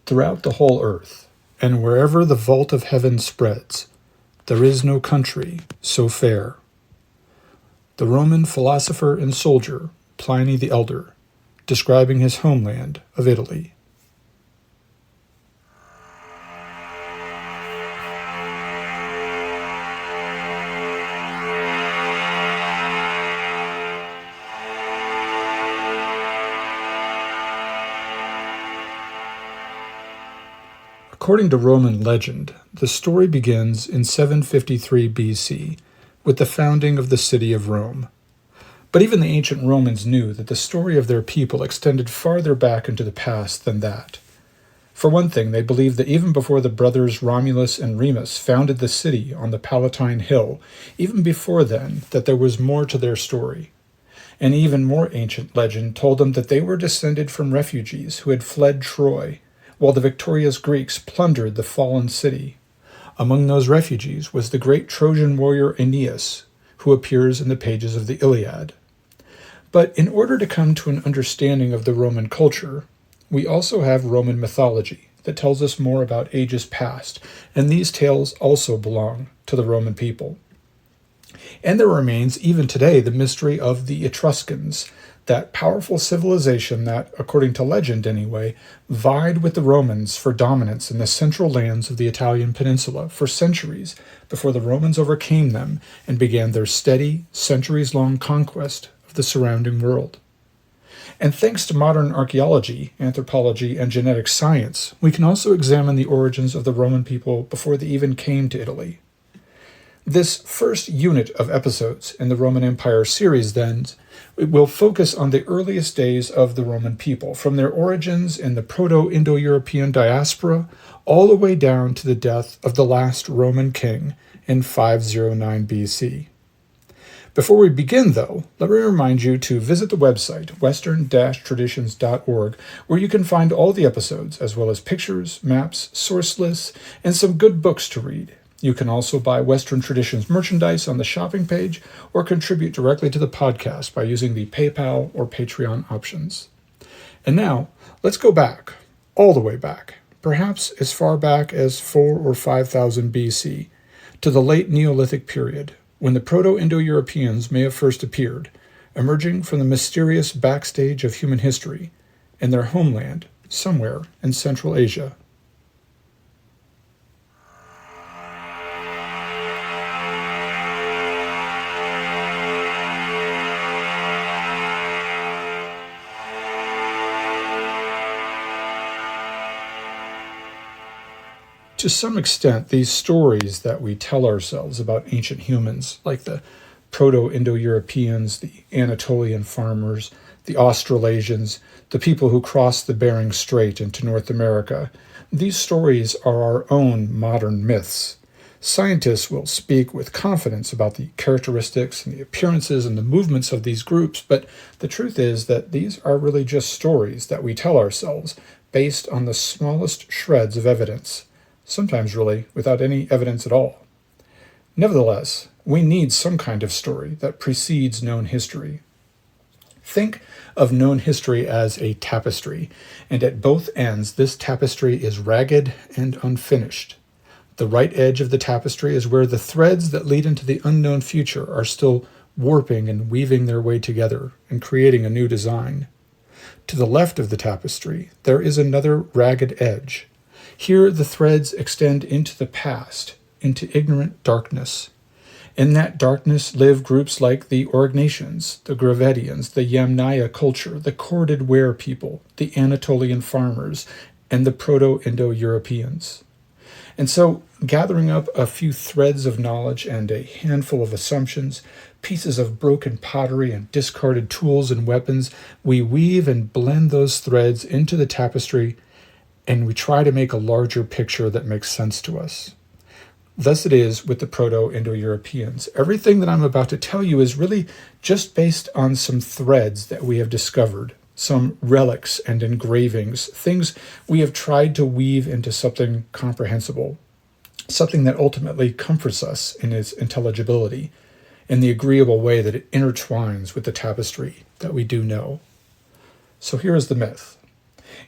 Throughout the whole earth, and wherever the vault of heaven spreads, there is no country so fair. The Roman philosopher and soldier Pliny the Elder, describing his homeland of Italy. According to Roman legend, the story begins in 753 BC with the founding of the city of Rome. But even the ancient Romans knew that the story of their people extended farther back into the past than that. For one thing, they believed that even before the brothers Romulus and Remus founded the city on the Palatine Hill, even before then, that there was more to their story. An even more ancient legend told them that they were descended from refugees who had fled Troy, while the victorious Greeks plundered the fallen city. Among those refugees was the great Trojan warrior Aeneas, who appears in the pages of the Iliad. But in order to come to an understanding of the Roman culture, we also have Roman mythology that tells us more about ages past, and these tales also belong to the Roman people. And there remains, even today, the mystery of the Etruscans, that powerful civilization that, according to legend anyway, vied with the Romans for dominance in the central lands of the Italian peninsula for centuries before the Romans overcame them and began their steady, centuries-long conquest of the surrounding world. And thanks to modern archaeology, anthropology, and genetic science, we can also examine the origins of the Roman people before they even came to Italy. This first unit of episodes in the Roman Empire series, then, will focus on the earliest days of the Roman people, from their origins in the Proto-Indo-European diaspora all the way down to the death of the last Roman king in 509 BC. Before we begin, though, let me remind you to visit the website, western-traditions.org, where you can find all the episodes, as well as pictures, maps, source lists, and some good books to read. You can also buy Western Traditions merchandise on the shopping page or contribute directly to the podcast by using the PayPal or Patreon options. And now, let's go back, all the way back, perhaps as far back as 4,000 or 5,000 BC, to the late Neolithic period, when the Proto-Indo-Europeans may have first appeared, emerging from the mysterious backstage of human history in their homeland somewhere in Central Asia. To some extent, these stories that we tell ourselves about ancient humans, like the Proto-Indo-Europeans, the Anatolian farmers, the Australasians, the people who crossed the Bering Strait into North America, these stories are our own modern myths. Scientists will speak with confidence about the characteristics and the appearances and the movements of these groups, but the truth is that these are really just stories that we tell ourselves based on the smallest shreds of evidence. Sometimes really without any evidence at all. Nevertheless, we need some kind of story that precedes known history. Think of known history as a tapestry, and at both ends this tapestry is ragged and unfinished. The right edge of the tapestry is where the threads that lead into the unknown future are still warping and weaving their way together and creating a new design. To the left of the tapestry, there is another ragged edge. Here the threads extend into the past, into ignorant darkness. In that darkness live groups like the Aurignacians, the Gravettians, the Yamnaya culture, the corded ware people, the Anatolian farmers, and the Proto-Indo-Europeans. And so, gathering up a few threads of knowledge and a handful of assumptions, pieces of broken pottery and discarded tools and weapons, we weave and blend those threads into the tapestry, and we try to make a larger picture that makes sense to us. Thus it is with the Proto-Indo-Europeans. Everything that I'm about to tell you is really just based on some threads that we have discovered, some relics and engravings, things we have tried to weave into something comprehensible, something that ultimately comforts us in its intelligibility, in the agreeable way that it intertwines with the tapestry that we do know. So here is the myth.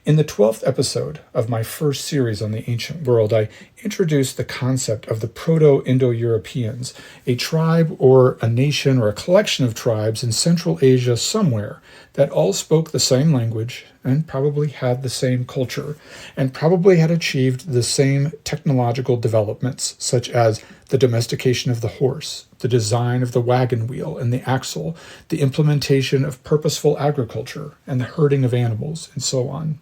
In the 12th episode of my first series on the ancient world, I introduced the concept of the Proto-Indo-Europeans, a tribe or a nation or a collection of tribes in Central Asia somewhere that all spoke the same language and probably had the same culture and probably had achieved the same technological developments, such as the domestication of the horse, the design of the wagon wheel and the axle, the implementation of purposeful agriculture, and the herding of animals, and so on.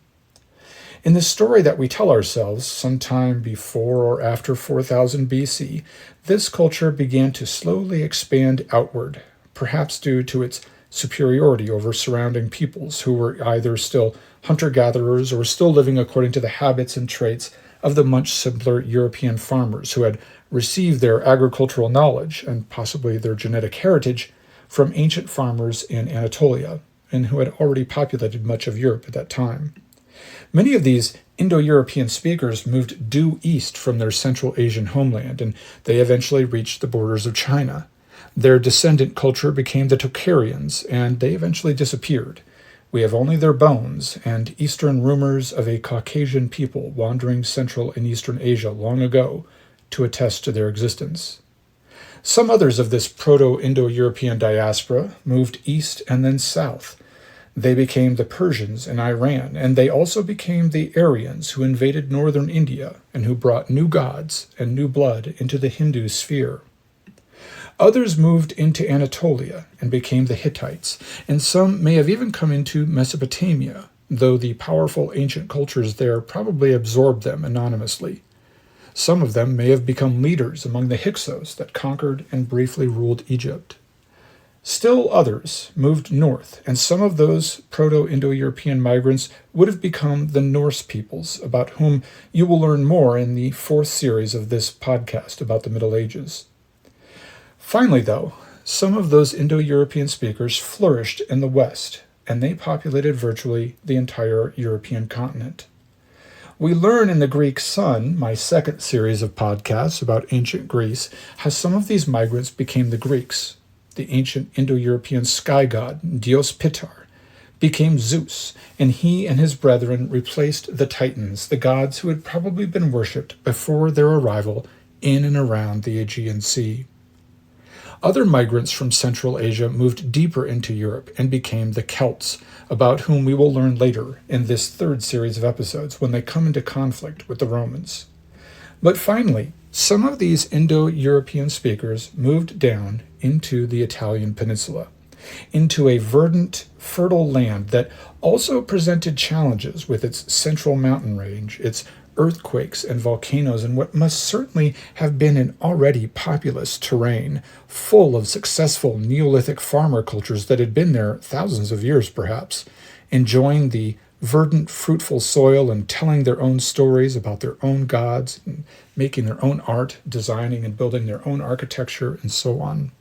In the story that we tell ourselves, sometime before or after 4000 BC, this culture began to slowly expand outward, perhaps due to its superiority over surrounding peoples who were either still hunter-gatherers or still living according to the habits and traits of the much simpler European farmers who had received their agricultural knowledge and possibly their genetic heritage from ancient farmers in Anatolia and who had already populated much of Europe at that time. Many of these Indo-European speakers moved due east from their Central Asian homeland, and they eventually reached the borders of China. Their descendant culture became the Tocharians, and they eventually disappeared. We have only their bones and Eastern rumors of a Caucasian people wandering Central and Eastern Asia long ago to attest to their existence. Some others of this Proto-Indo-European diaspora moved east and then south. They became the Persians in Iran, and they also became the Aryans who invaded northern India and who brought new gods and new blood into the Hindu sphere. Others moved into Anatolia and became the Hittites, and some may have even come into Mesopotamia, though the powerful ancient cultures there probably absorbed them anonymously. Some of them may have become leaders among the Hyksos that conquered and briefly ruled Egypt. Still others moved north, and some of those Proto-Indo-European migrants would have become the Norse peoples, about whom you will learn more in the 4th series of this podcast about the Middle Ages. Finally, though, some of those Indo-European speakers flourished in the West, and they populated virtually the entire European continent. We learn in the Greek Sun, my 2nd series of podcasts about ancient Greece, how some of these migrants became the Greeks. The ancient Indo-European sky god, Dios Pitar, became Zeus, and he and his brethren replaced the Titans, the gods who had probably been worshipped before their arrival in and around the Aegean Sea. Other migrants from Central Asia moved deeper into Europe and became the Celts, about whom we will learn later in this 3rd series of episodes when they come into conflict with the Romans. But finally, some of these Indo-European speakers moved down into the Italian peninsula, into a verdant, fertile land that also presented challenges with its central mountain range, its earthquakes and volcanoes, and what must certainly have been an already populous terrain, full of successful Neolithic farmer cultures that had been there thousands of years perhaps, enjoying the verdant, fruitful soil and telling their own stories about their own gods, and making their own art, designing and building their own architecture, and so on.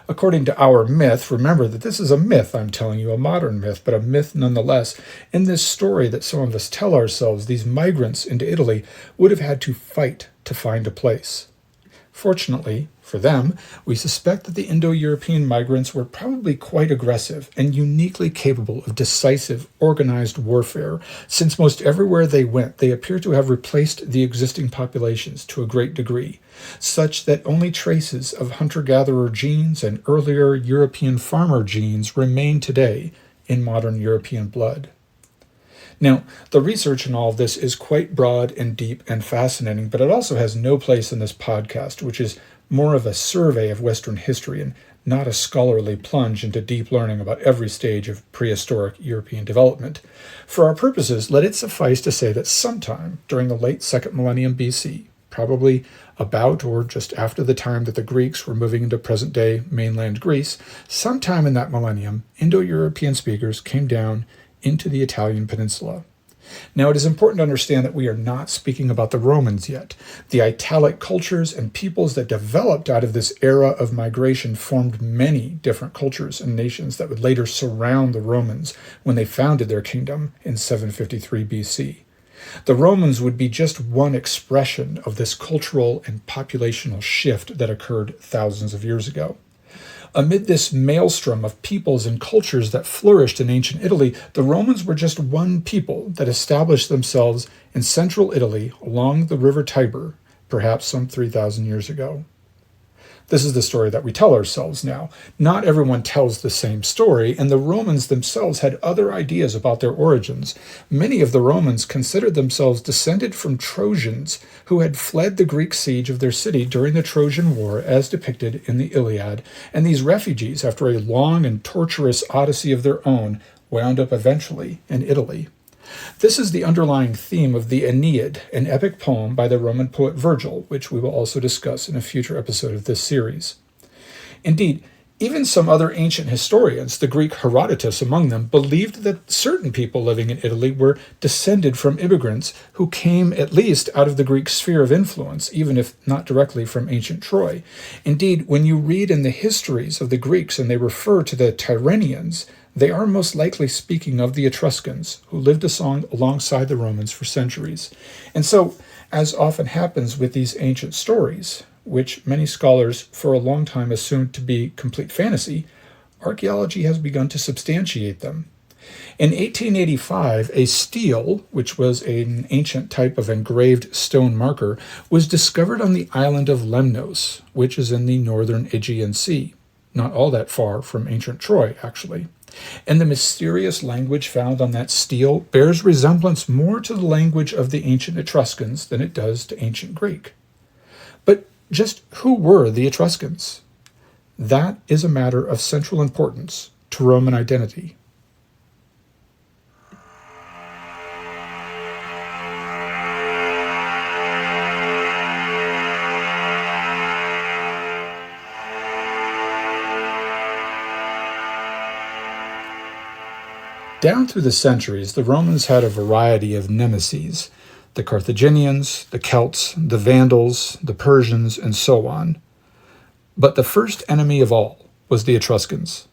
According to our myth, remember that this is a myth, I'm telling you, a modern myth, but a myth nonetheless. In this story that some of us tell ourselves, these migrants into Italy would have had to fight to find a place. Fortunately, for them, we suspect that the Indo-European migrants were probably quite aggressive and uniquely capable of decisive, organized warfare, since most everywhere they went, they appear to have replaced the existing populations to a great degree, such that only traces of hunter-gatherer genes and earlier European farmer genes remain today in modern European blood. Now, the research in all of this is quite broad and deep and fascinating, but it also has no place in this podcast, which is more of a survey of Western history and not a scholarly plunge into deep learning about every stage of prehistoric European development. For our purposes, let it suffice to say that sometime during the late Second Millennium BC, probably about or just after the time that the Greeks were moving into present-day mainland Greece, sometime in that millennium, Indo-European speakers came down into the Italian peninsula. Now, it is important to understand that we are not speaking about the Romans yet. The Italic cultures and peoples that developed out of this era of migration formed many different cultures and nations that would later surround the Romans when they founded their kingdom in 753 BC. The Romans would be just one expression of this cultural and populational shift that occurred thousands of years ago. Amid this maelstrom of peoples and cultures that flourished in ancient Italy, the Romans were just one people that established themselves in central Italy along the river Tiber, perhaps some 3,000 years ago. This is the story that we tell ourselves now. Not everyone tells the same story, and the Romans themselves had other ideas about their origins. Many of the Romans considered themselves descended from Trojans who had fled the Greek siege of their city during the Trojan War, as depicted in the Iliad, and these refugees, after a long and torturous odyssey of their own, wound up eventually in Italy. This is the underlying theme of the Aeneid, an epic poem by the Roman poet Virgil, which we will also discuss in a future episode of this series. Indeed, even some other ancient historians, the Greek Herodotus among them, believed that certain people living in Italy were descended from immigrants who came at least out of the Greek sphere of influence, even if not directly from ancient Troy. Indeed, when you read in the histories of the Greeks and they refer to the Tyrrhenians, they are most likely speaking of the Etruscans, who lived alongside the Romans for centuries. And so, as often happens with these ancient stories, which many scholars for a long time assumed to be complete fantasy, archaeology has begun to substantiate them. In 1885, a stele, which was an ancient type of engraved stone marker, was discovered on the island of Lemnos, which is in the northern Aegean Sea, not all that far from ancient Troy, actually. And the mysterious language found on that stele bears resemblance more to the language of the ancient Etruscans than it does to ancient Greek. But just who were the Etruscans? That is a matter of central importance to Roman identity. Down through the centuries, the Romans had a variety of nemeses: the Carthaginians, the Celts, the Vandals, the Persians, and so on. But the first enemy of all was the Etruscans.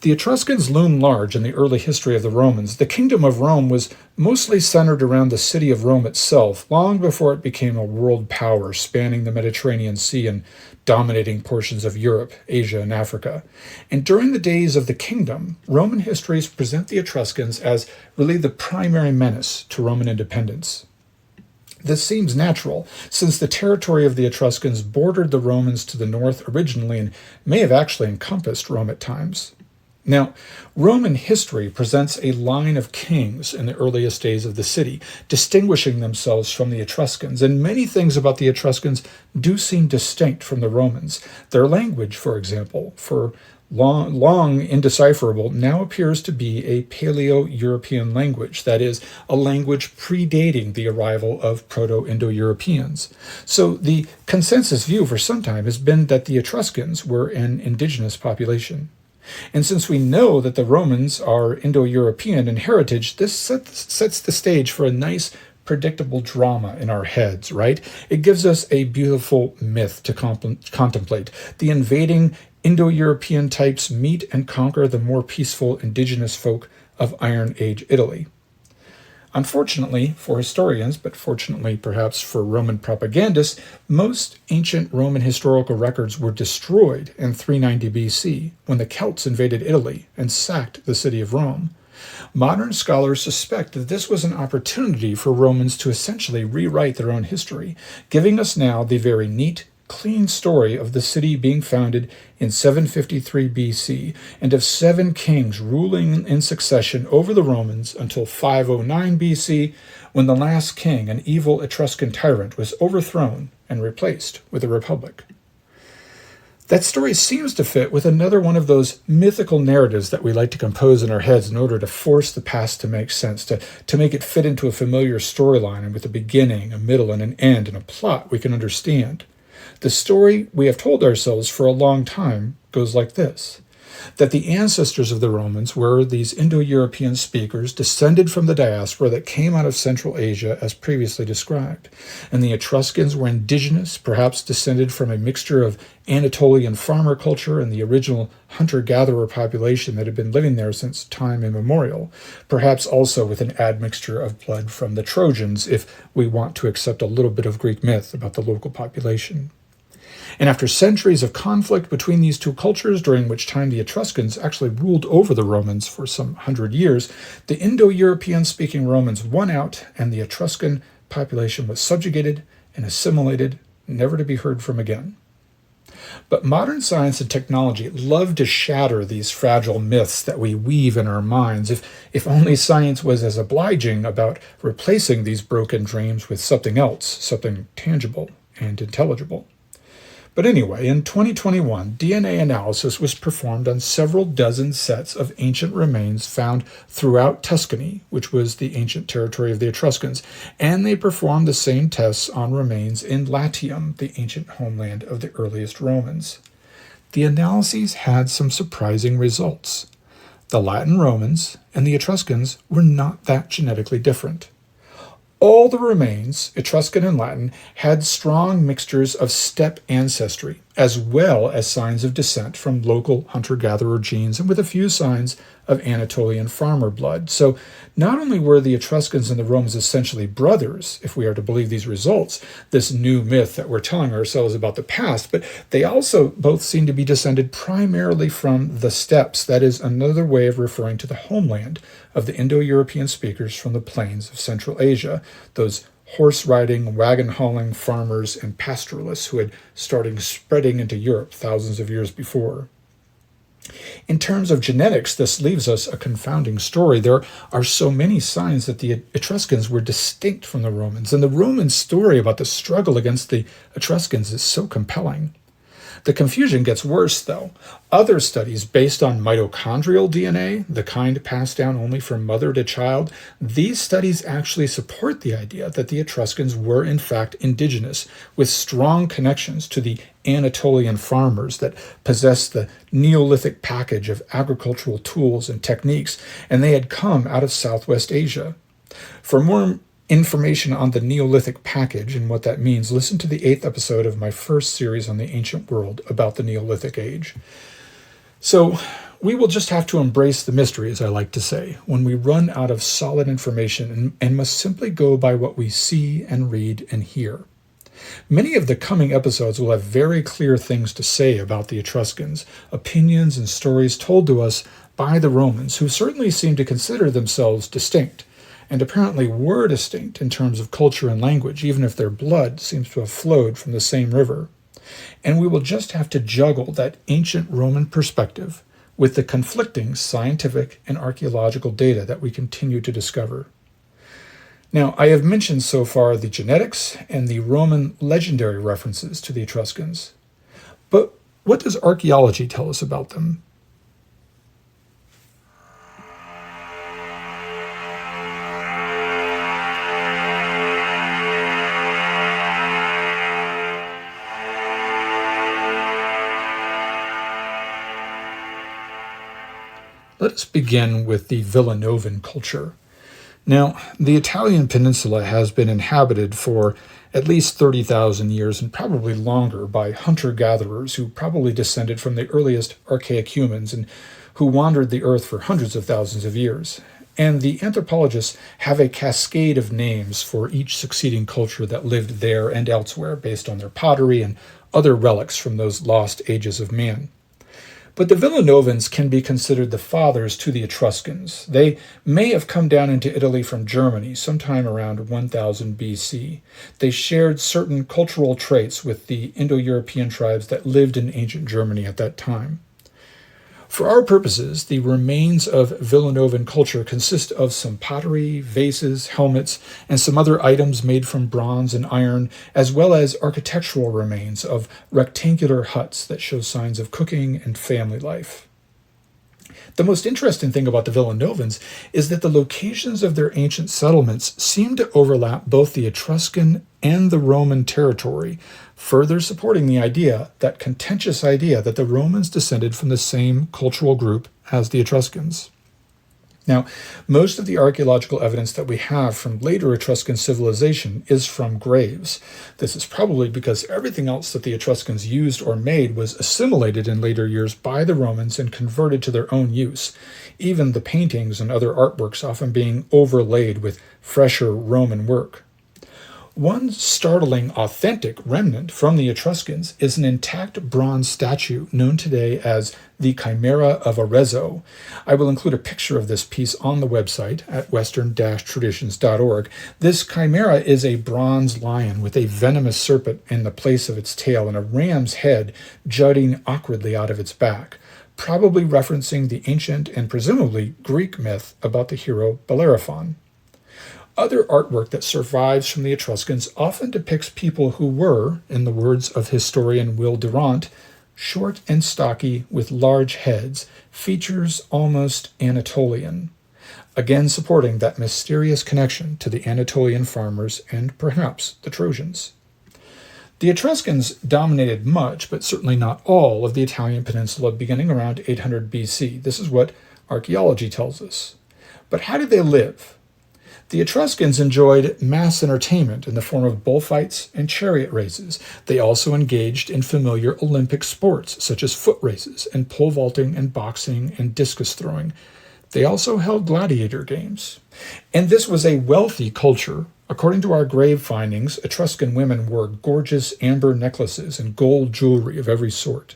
The Etruscans loomed large in the early history of the Romans. The kingdom of Rome was mostly centered around the city of Rome itself, long before it became a world power spanning the Mediterranean Sea and dominating portions of Europe, Asia, and Africa. And during the days of the kingdom, Roman histories present the Etruscans as really the primary menace to Roman independence. This seems natural, since the territory of the Etruscans bordered the Romans to the north originally and may have actually encompassed Rome at times. Now, Roman history presents a line of kings in the earliest days of the city, distinguishing themselves from the Etruscans, and many things about the Etruscans do seem distinct from the Romans. Their language, for example, for long indecipherable, now appears to be a Paleo-European language, that is, a language predating the arrival of Proto-Indo-Europeans. So the consensus view for some time has been that the Etruscans were an indigenous population. And since we know that the Romans are Indo-European in heritage, this sets the stage for a nice, predictable drama in our heads, right? It gives us a beautiful myth to contemplate. The invading Indo-European types meet and conquer the more peaceful indigenous folk of Iron Age Italy. Unfortunately for historians, but fortunately perhaps for Roman propagandists, most ancient Roman historical records were destroyed in 390 BC when the Celts invaded Italy and sacked the city of Rome. Modern scholars suspect that this was an opportunity for Romans to essentially rewrite their own history, giving us now the very neat, clean story of the city being founded in 753 BC and of 7 kings ruling in succession over the Romans until 509 BC, when the last king, an evil Etruscan tyrant, was overthrown and replaced with a republic. That story seems to fit with another one of those mythical narratives that we like to compose in our heads in order to force the past to make sense, to make it fit into a familiar storyline and with a beginning, a middle, and an end, and a plot we can understand. The story we have told ourselves for a long time goes like this: that the ancestors of the Romans were these Indo-European speakers descended from the diaspora that came out of Central Asia as previously described, and the Etruscans were indigenous, perhaps descended from a mixture of Anatolian farmer culture and the original hunter-gatherer population that had been living there since time immemorial, perhaps also with an admixture of blood from the Trojans, if we want to accept a little bit of Greek myth about the local population. And after centuries of conflict between these two cultures, during which time the Etruscans actually ruled over the Romans for some 100 years, the Indo-European speaking Romans won out, and the Etruscan population was subjugated and assimilated, never to be heard from again. But modern science and technology love to shatter these fragile myths that we weave in our minds. If only science was as obliging about replacing these broken dreams with something else, something tangible and intelligible. But anyway, in 2021, DNA analysis was performed on several dozen sets of ancient remains found throughout Tuscany, which was the ancient territory of the Etruscans, and they performed the same tests on remains in Latium, the ancient homeland of the earliest Romans. The analyses had some surprising results. The Latin Romans and the Etruscans were not that genetically different. All the remains, Etruscan and Latin, had strong mixtures of steppe ancestry, as well as signs of descent from local hunter-gatherer genes and with a few signs of Anatolian farmer blood. So not only were the Etruscans and the Romans essentially brothers, if we are to believe these results, this new myth that we're telling ourselves about the past, but they also both seem to be descended primarily from the steppes. That is another way of referring to the homeland of the Indo-European speakers from the plains of Central Asia, those horse-riding, wagon-hauling farmers and pastoralists who had started spreading into Europe thousands of years before. In terms of genetics, this leaves us a confounding story. There are so many signs that the Etruscans were distinct from the Romans, and the Roman story about the struggle against the Etruscans is so compelling. The confusion gets worse, though. Other studies based on mitochondrial DNA, the kind passed down only from mother to child, these studies actually support the idea that the Etruscans were in fact indigenous, with strong connections to the Anatolian farmers that possessed the Neolithic package of agricultural tools and techniques, and they had come out of Southwest Asia. For more information on the Neolithic package and what that means, listen to the 8th episode of my first series on the ancient world about the Neolithic age. So we will just have to embrace the mystery, as I like to say, when we run out of solid information and must simply go by what we see and read and hear. Many of the coming episodes will have very clear things to say about the Etruscans, opinions and stories told to us by the Romans, who certainly seem to consider themselves distinct, and apparently were distinct in terms of culture and language, even if their blood seems to have flowed from the same river. And we will just have to juggle that ancient Roman perspective with the conflicting scientific and archaeological data that we continue to discover. Now, I have mentioned so far the genetics and the Roman legendary references to the Etruscans. But what does archaeology tell us about them? Let us begin with the Villanovan culture. Now, the Italian peninsula has been inhabited for at least 30,000 years and probably longer by hunter-gatherers who probably descended from the earliest archaic humans and who wandered the earth for hundreds of thousands of years. And the anthropologists have a cascade of names for each succeeding culture that lived there and elsewhere based on their pottery and other relics from those lost ages of man. But the Villanovans can be considered the fathers to the Etruscans. They may have come down into Italy from Germany sometime around 1000 BC. They shared certain cultural traits with the Indo-European tribes that lived in ancient Germany at that time. For our purposes, the remains of Villanovan culture consist of some pottery, vases, helmets, and some other items made from bronze and iron, as well as architectural remains of rectangular huts that show signs of cooking and family life. The most interesting thing about the Villanovans is that the locations of their ancient settlements seem to overlap both the Etruscan and the Roman territory, further supporting that contentious idea that the Romans descended from the same cultural group as the Etruscans. Now, most of the archaeological evidence that we have from later Etruscan civilization is from graves. This is probably because everything else that the Etruscans used or made was assimilated in later years by the Romans and converted to their own use, even the paintings and other artworks often being overlaid with fresher Roman work. One startling, authentic remnant from the Etruscans is an intact bronze statue known today as the Chimera of Arezzo. I will include a picture of this piece on the website at western-traditions.org. This chimera is a bronze lion with a venomous serpent in the place of its tail and a ram's head jutting awkwardly out of its back, probably referencing the ancient and presumably Greek myth about the hero Bellerophon. Other artwork that survives from the Etruscans often depicts people who were, in the words of historian Will Durant, short and stocky with large heads, features almost Anatolian, again supporting that mysterious connection to the Anatolian farmers and perhaps the Trojans. The Etruscans dominated much, but certainly not all, of the Italian peninsula beginning around 800 BC. This is what archaeology tells us. But how did they live? The Etruscans enjoyed mass entertainment in the form of bullfights and chariot races. They also engaged in familiar Olympic sports, such as foot races and pole vaulting and boxing and discus throwing. They also held gladiator games. And this was a wealthy culture. According to our grave findings, Etruscan women wore gorgeous amber necklaces and gold jewelry of every sort.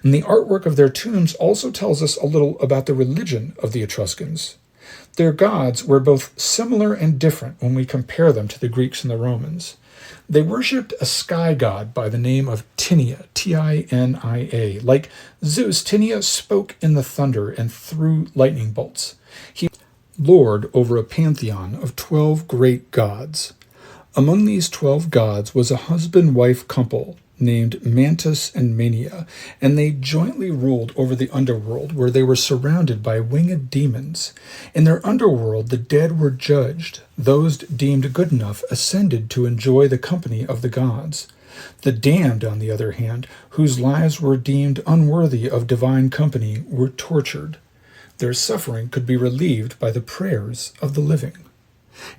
And the artwork of their tombs also tells us a little about the religion of the Etruscans. Their gods were both similar and different when we compare them to the Greeks and the Romans. They worshipped a sky god by the name of Tinia, Tinia. Like Zeus, Tinia spoke in the thunder and threw lightning bolts. He was lord over a pantheon of 12 great gods. Among these 12 gods was a husband-wife couple named Mantis and Mania, and they jointly ruled over the underworld, where they were surrounded by winged demons. In their underworld, the dead were judged. Those deemed good enough ascended to enjoy the company of the gods. The damned, on the other hand, whose lives were deemed unworthy of divine company, were tortured. Their suffering could be relieved by the prayers of the living.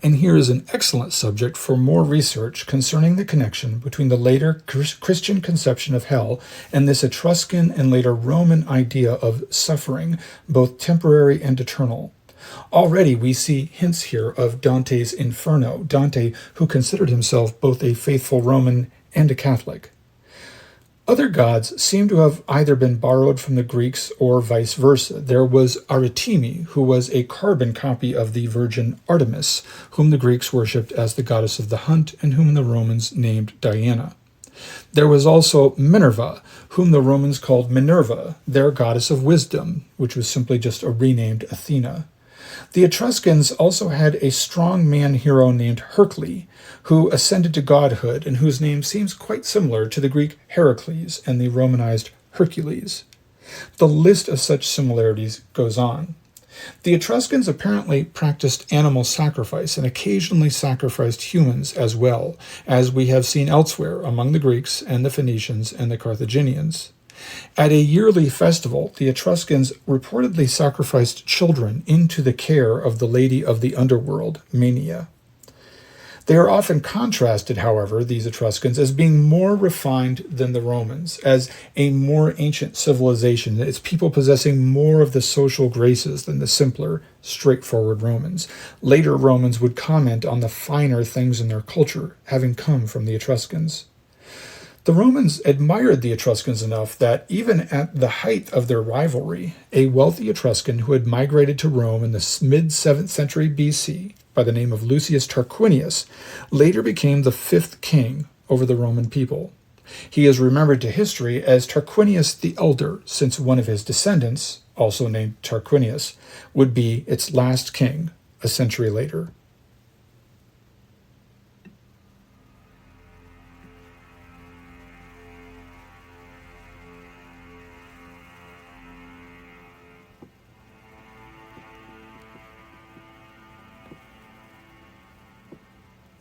And here is an excellent subject for more research concerning the connection between the later Christian conception of hell and this Etruscan and later Roman idea of suffering, both temporary and eternal. Already we see hints here of Dante's Inferno, Dante who considered himself both a faithful Roman and a Catholic. Other gods seem to have either been borrowed from the Greeks or vice versa. There was Artemi, who was a carbon copy of the virgin Artemis, whom the Greeks worshipped as the goddess of the hunt and whom the Romans named Diana. There was also Minerva, whom the Romans called Minerva, their goddess of wisdom, which was simply just a renamed Athena. The Etruscans also had a strong man hero named Hercle, who ascended to godhood and whose name seems quite similar to the Greek Heracles and the Romanized Hercules. The list of such similarities goes on. The Etruscans apparently practiced animal sacrifice and occasionally sacrificed humans as well, as we have seen elsewhere among the Greeks and the Phoenicians and the Carthaginians. At a yearly festival, the Etruscans reportedly sacrificed children into the care of the lady of the underworld, Mania. They are often contrasted, however, these Etruscans, as being more refined than the Romans, as a more ancient civilization, its people possessing more of the social graces than the simpler, straightforward Romans. Later Romans would comment on the finer things in their culture, having come from the Etruscans. The Romans admired the Etruscans enough that even at the height of their rivalry, a wealthy Etruscan who had migrated to Rome in the mid-7th century BC by the name of Lucius Tarquinius later became the 5th king over the Roman people. He is remembered to history as Tarquinius the Elder, since one of his descendants, also named Tarquinius, would be its last king a century later.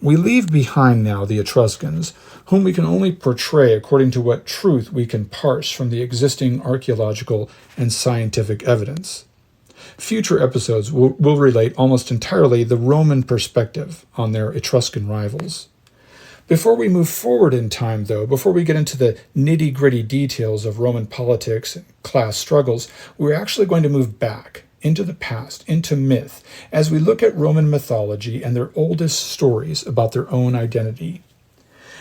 We leave behind now the Etruscans, whom we can only portray according to what truth we can parse from the existing archaeological and scientific evidence. Future episodes will relate almost entirely the Roman perspective on their Etruscan rivals. Before we move forward in time, though, before we get into the nitty-gritty details of Roman politics and class struggles, we're actually going to move back into the past, into myth, as we look at Roman mythology and their oldest stories about their own identity.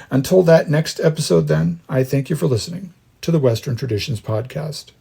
Until that next episode, then, I thank you for listening to the Western Traditions Podcast.